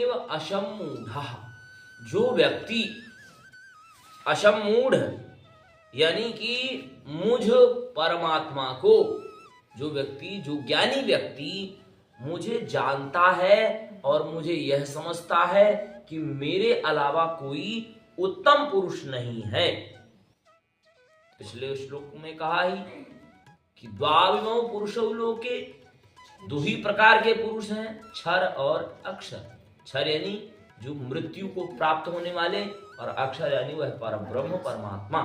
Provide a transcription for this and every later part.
असम्मूढ़, जो व्यक्ति असम्मूढ़ यानी कि मुझ परमात्मा को, जो व्यक्ति, जो ज्ञानी व्यक्ति मुझे जानता है और मुझे यह समझता है कि मेरे अलावा कोई उत्तम पुरुष नहीं है। पिछले श्लोक में कहा ही कि द्वाविमौ पुरुषौ लोके, दो ही प्रकार के पुरुष हैं, क्षर और अक्षर। क्षर यानी जो मृत्यु को प्राप्त होने वाले, और अक्षर यानी वह परब्रह्म परमात्मा।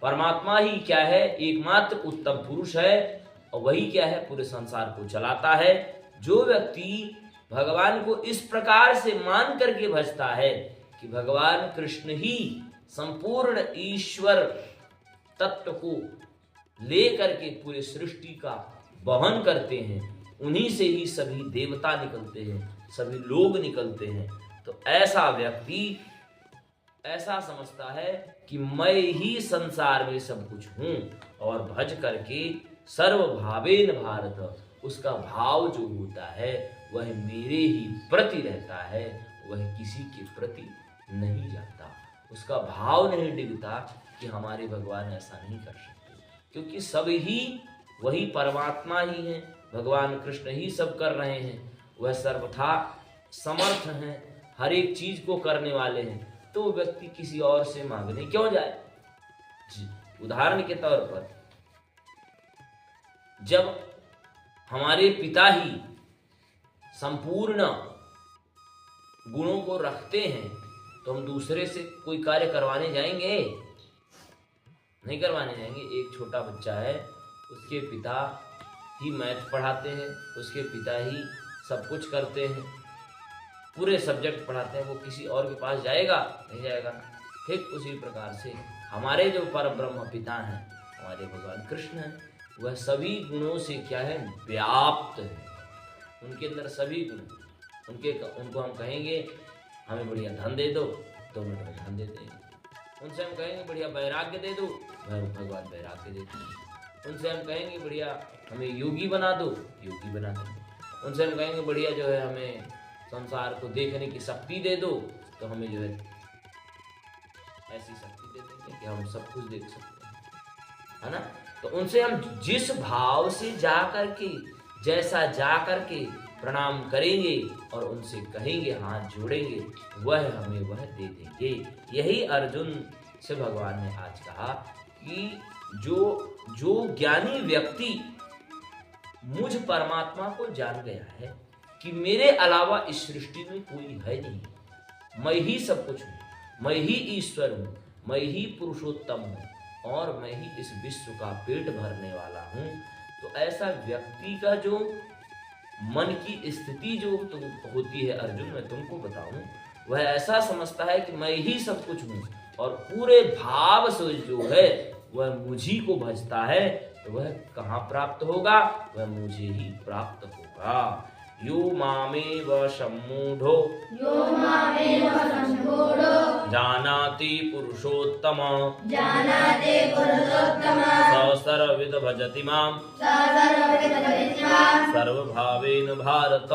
परमात्मा ही क्या है, एकमात्र उत्तम पुरुष है, और वही क्या है, पूरे संसार को चलाता है। जो व्यक्ति भगवान को इस प्रकार से मान करके भजता है कि भगवान कृष्ण ही संपूर्ण ईश्वर तत्व को लेकर के पूरे सृष्टि का वहन करते हैं, उन्हीं से ही सभी देवता निकलते हैं, सभी लोग निकलते हैं, तो ऐसा व्यक्ति ऐसा समझता है कि मैं ही संसार में सब कुछ हूं, और भज करके सर्वभावेन भारत, उसका भाव जो होता है वह मेरे ही प्रति रहता है, वह किसी के प्रति नहीं जाता। उसका भाव नहीं डिगता कि हमारे भगवान ऐसा नहीं कर सकते, क्योंकि सब ही वही परमात्मा ही है, भगवान कृष्ण ही सब कर रहे हैं, वह सर्वथा समर्थ हैं, हर एक चीज को करने वाले हैं, तो व्यक्ति किसी और से मांगने क्यों जाए। उदाहरण के तौर पर, जब हमारे पिता ही संपूर्ण गुणों को रखते हैं, तो हम दूसरे से कोई कार्य करवाने जाएंगे? नहीं करवाने जाएंगे। एक छोटा बच्चा है, उसके पिता ही मैथ पढ़ाते हैं, उसके पिता ही सब कुछ करते हैं, पूरे सब्जेक्ट पढ़ाते हैं, वो किसी और के पास जाएगा? नहीं जाएगा। ठीक उसी प्रकार से हमारे जो परब्रह्म पिता हैं, हमारे भगवान कृष्ण हैं, वह सभी गुणों से क्या है, व्याप्त है। उनके अंदर सभी गुण, उनको हम कहेंगे हमें बढ़िया धन दे दो, तो वो हमें धन दे देंगे। उनसे हम कहेंगे बढ़िया वैराग्य दे दो, भगवान वैराग्य देते हैं। उनसे हम कहेंगे बढ़िया हमें योगी बना दो, योगी बना देंगे। उनसे हम कहेंगे बढ़िया जो है हमें संसार को देखने की शक्ति दे दो, तो हमें जो है ऐसी शक्ति दे देंगे कि हम सब कुछ देख सकते हैं, है ना। तो उनसे हम जिस भाव से जा करके, जैसा जा करके प्रणाम करेंगे और उनसे कहेंगे, हाथ जोड़ेंगे, वह हमें वह दे देंगे। यही अर्जुन से भगवान ने आज कहा कि जो ज्ञानी व्यक्ति मुझ परमात्मा को जान गया है कि मेरे अलावा इस सृष्टि में कोई है नहीं, मैं ही सब कुछ हूँ, मैं ही ईश्वर हूँ, मैं ही पुरुषोत्तम हूँ, और मैं ही इस विश्व का पेट भरने वाला हूँ, तो ऐसा व्यक्ति का जो मन की स्थिति जो होती है अर्जुन, मैं तुमको बताऊं, वह ऐसा समझता है कि मैं ही सब कुछ हूँ, और पूरे भाव से जो है वह मुझी को भजता है, तो वह कहाँ प्राप्त होगा, वह मुझे ही प्राप्त होगा। यो मामेव सम्मूढ़ो जानाति पुरुषोत्तम स सर्वविद भजति मां सर्वभावेन भारत।